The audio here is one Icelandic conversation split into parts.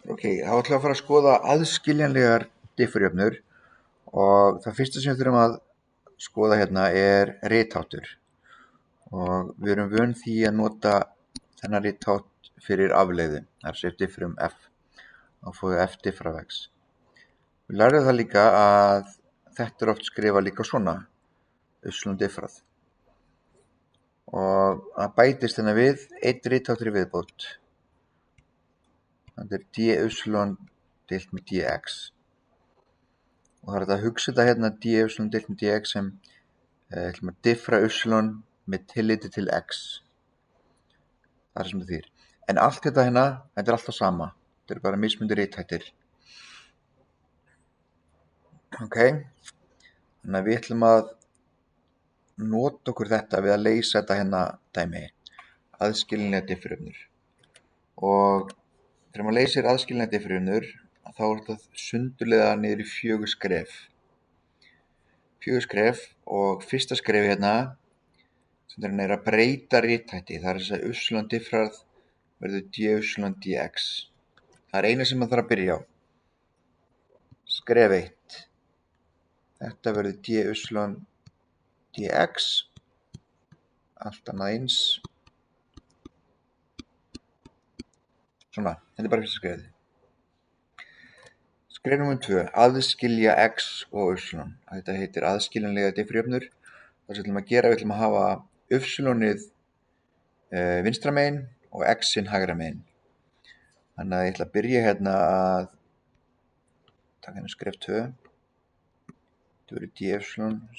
Ok, þá ætlum við að fara að skoða aðskiljanlegar diffurjöfnur og það fyrsta sem við þurfum að skoða hérna er ritháttur og við erum vön því að nota þennan rithátt fyrir afleiðu, það er sér diffurum f, þá fáum við f diffra af x. Við lærðum það líka að þetta er oft skrifað líka svona, diffrað, og það bætist hérna við einn ritháttur í viðbót. Það er dy deilt með dx og það er að hugsa þetta hérna dy deilt með dx sem ætlum að diffra með tilliti til x. Það er sem það þýðir. En allt þetta hérna, þetta er alltaf sama. Þetta er bara mismunandi rithættir. Ok, þannig að við ætlum að nota okkur þetta við að leysa þetta hérna dæmi, aðskiljanlegar diffurjöfnur. Og þegar maður leysir aðskiljanlegar diffurjöfnur, þá er þetta sundurliða niður í 4 skref. 4 skref og fyrsta skrefi hérna sem er að breyta rithætti. Það er þess að diffrað verður dy dx. Það er eina sem maður þarf að byrja á. Skref 1. Þetta verður dy dx. Allt annað eins. Svona, þetta er bara fyrsta skrefið. Skref nr. 2. Aðskilja x og y. Þetta heitir aðskiljanlegar diffurjöfnur. Það sem við ætlum að gera, við ætlum að hafa y-ið vinstra megin og x-inn hægra megin. Þannig að ég ætla að byrja hérna að taka hérna skref 2. Þetta verður dy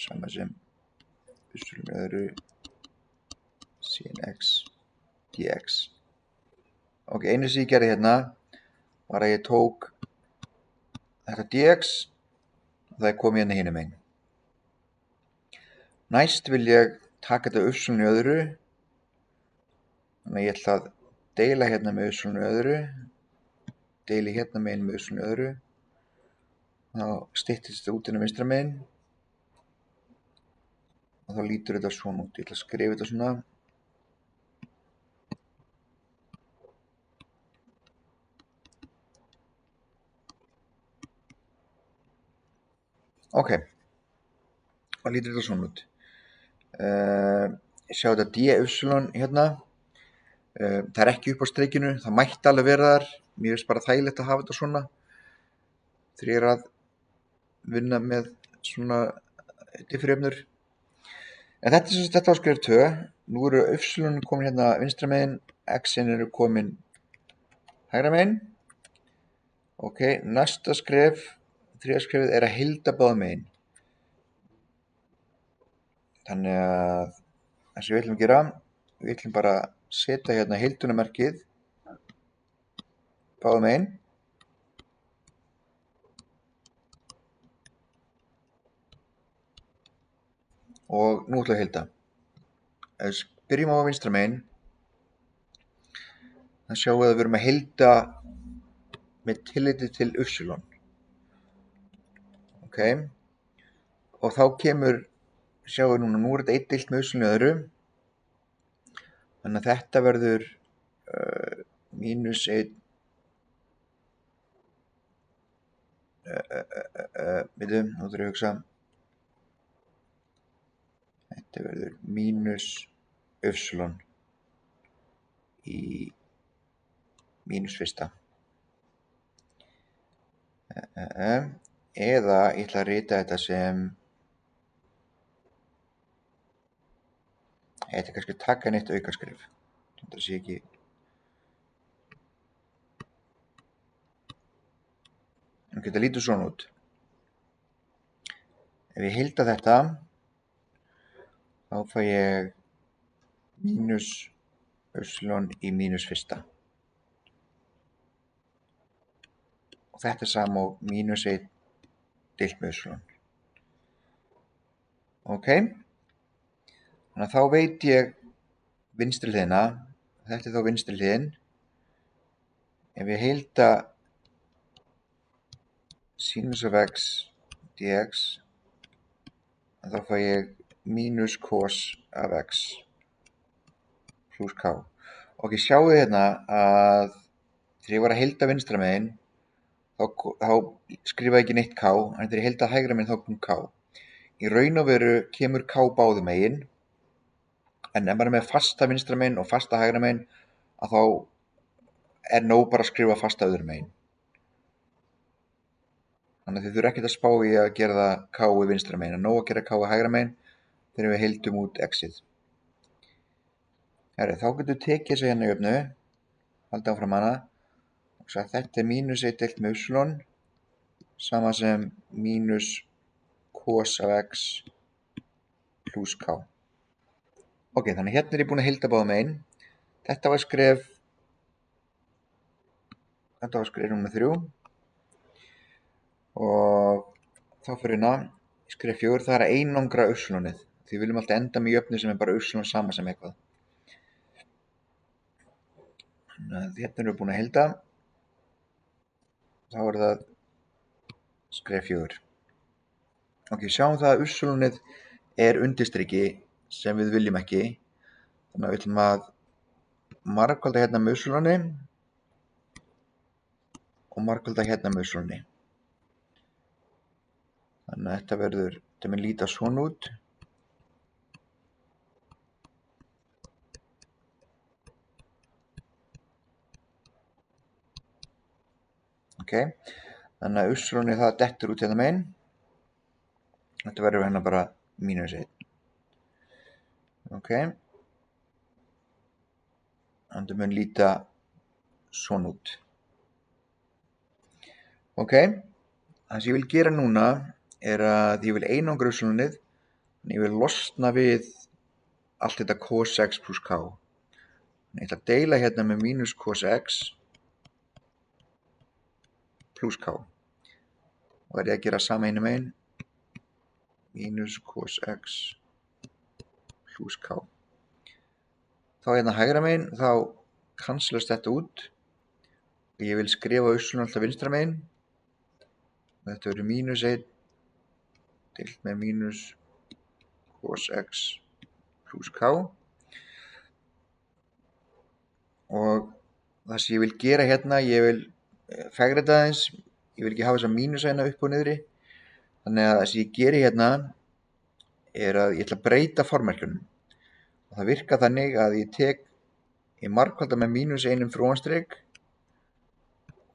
sama sem y öðru sín x dx. Ok, einu sem ég gerði hérna var að ég tók þetta dx og það er komið hérna hinum megin. Næst vil ég taka þetta y öðru, þannig að ég ætla að deila hérna með y öðru, deili hérna megin með y öðru, þá styttist þetta út hérna vinstra megin og þá lítur þetta svona út. Ég ætla að skrifa þetta svona. Ok, þá lítur þetta svona út. Sjá þetta dy hérna, það er ekki upp á streikinu, það mætti alveg vera þar, mér finnst bara þægilegt að hafa þetta svona þegar ég er að vinna með svona diffurjöfnur. En þetta er sem sagt þetta á skref 2, nú eru y komin hérna vinstra megin, x-in eru komin hægra megin. Ok, næsta skref, þriðja skrefið er að heilda báða megin. Þannig að það sem við ætlum að gera, við ætlum bara að setja hérna heildunamerkið báða megin. Og nú ætlum við að heilda. Ef við byrjum á vinstra megin, þá sjáum við að við erum að heilda með tilliti til y. Ok, og þá kemur, sjáum við núna, nú er þetta 1 deilt með y öðru, þannig að þetta verður mínus 1, nú þurfum ég að hugsa, þetta verður mínus y í mínus fyrsta. Eða ég ætla að rita þetta sem, ég ætla kannski að taka neitt aukaskref. Þetta sé ekki. Ok, þetta lítur svona út. Ef ég heilda þetta, þá fæ ég mínus y í mínus fyrsta. Og þetta er sama og mínus 1 deilt með y. Ok, þannig að þá veit ég vinstri hliðina, þetta er þá vinstri hliðin. Ef ég heilda sinus af x dx, þá fæ ég mínus cos af x plus k. Ok, sjáu hérna að þegar ég var að heilda vinstra megin þá skrifaði ekki neitt K, en þegar ég heildaði hægra megin þá kom K. Í raun og veru kemur K báðum megin, en ef maður er með fasta vinstra megin og fasta hægra megin að þá er nóg bara að skrifa fasta öðru megin. Þannig að þið þurfa ekkert að spá í að gera það K í vinstra megin, en nóg að gera K í hægra megin þegar við heildum út x-ið. Þá getum við tekið þessu hérna í jöfnu, haldið áfram hana, og svo að þetta er mínus 1 deilt með y, sama sem mínus cos af x plus k. Ok, þannig hérna er ég búinn að heilda báðum megin. Þetta var skref nummer 3. Og þá fyrir hérna, skref 4, það er að einangra y-ið. Því við viljum alltaf enda með jöfnu sem er bara y sama sem eitthvað. Hérna erum við búin að heilda. Þá er það skref 4. Ok, sjáum það að y-ið er undirstriki sem við viljum ekki. Þannig að við ætlum að margfalda hérna með y og margfalda hérna með y. Þannig að þetta mun líta svona út. Ok, þannig að y það dettur út hérna megin. Þetta verður hérna bara mínus 1. Ok. Þannig að mun líta svona út. Ok, það sem ég vil gera núna er að ég vil einangra y-ið, þannig ég vil losna við allt þetta cos x plus k. Þannig ég ætla að deila hérna með mínus cos x plus k. Og er ég að gera sama einu megin, mínus cos x plus k. Þá hérna hægra megin, þá kanslast þetta út. Og ég vil skrifa y alltaf vinstra megin. Þetta verður mínus 1 deilt með mínus cos x plus k. Og það sem ég vil gera hérna, ég vil fegra þetta aðeins. Ég vil ekki hafa þessa mínus hérna upp og niðri. Þannig að það sem ég geri hérna er að ég ætla að breyta formerkjunum. Og það virkar þannig að ég margfalda með mínus 1 fyrir ofanstrik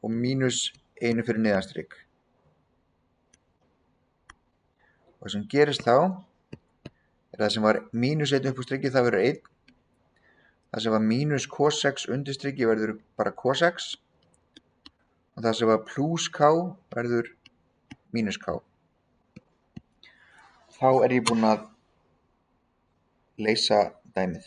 og mínus 1 fyrir neðanstrik. Og það sem gerist þá er það sem var mínus 1 upp á striki, það verður 1. Það sem var mínus cos x undir striki verður bara cos x. Og það sem var plus k verður mínus k. Þá er ég búinn að leysa dæmið.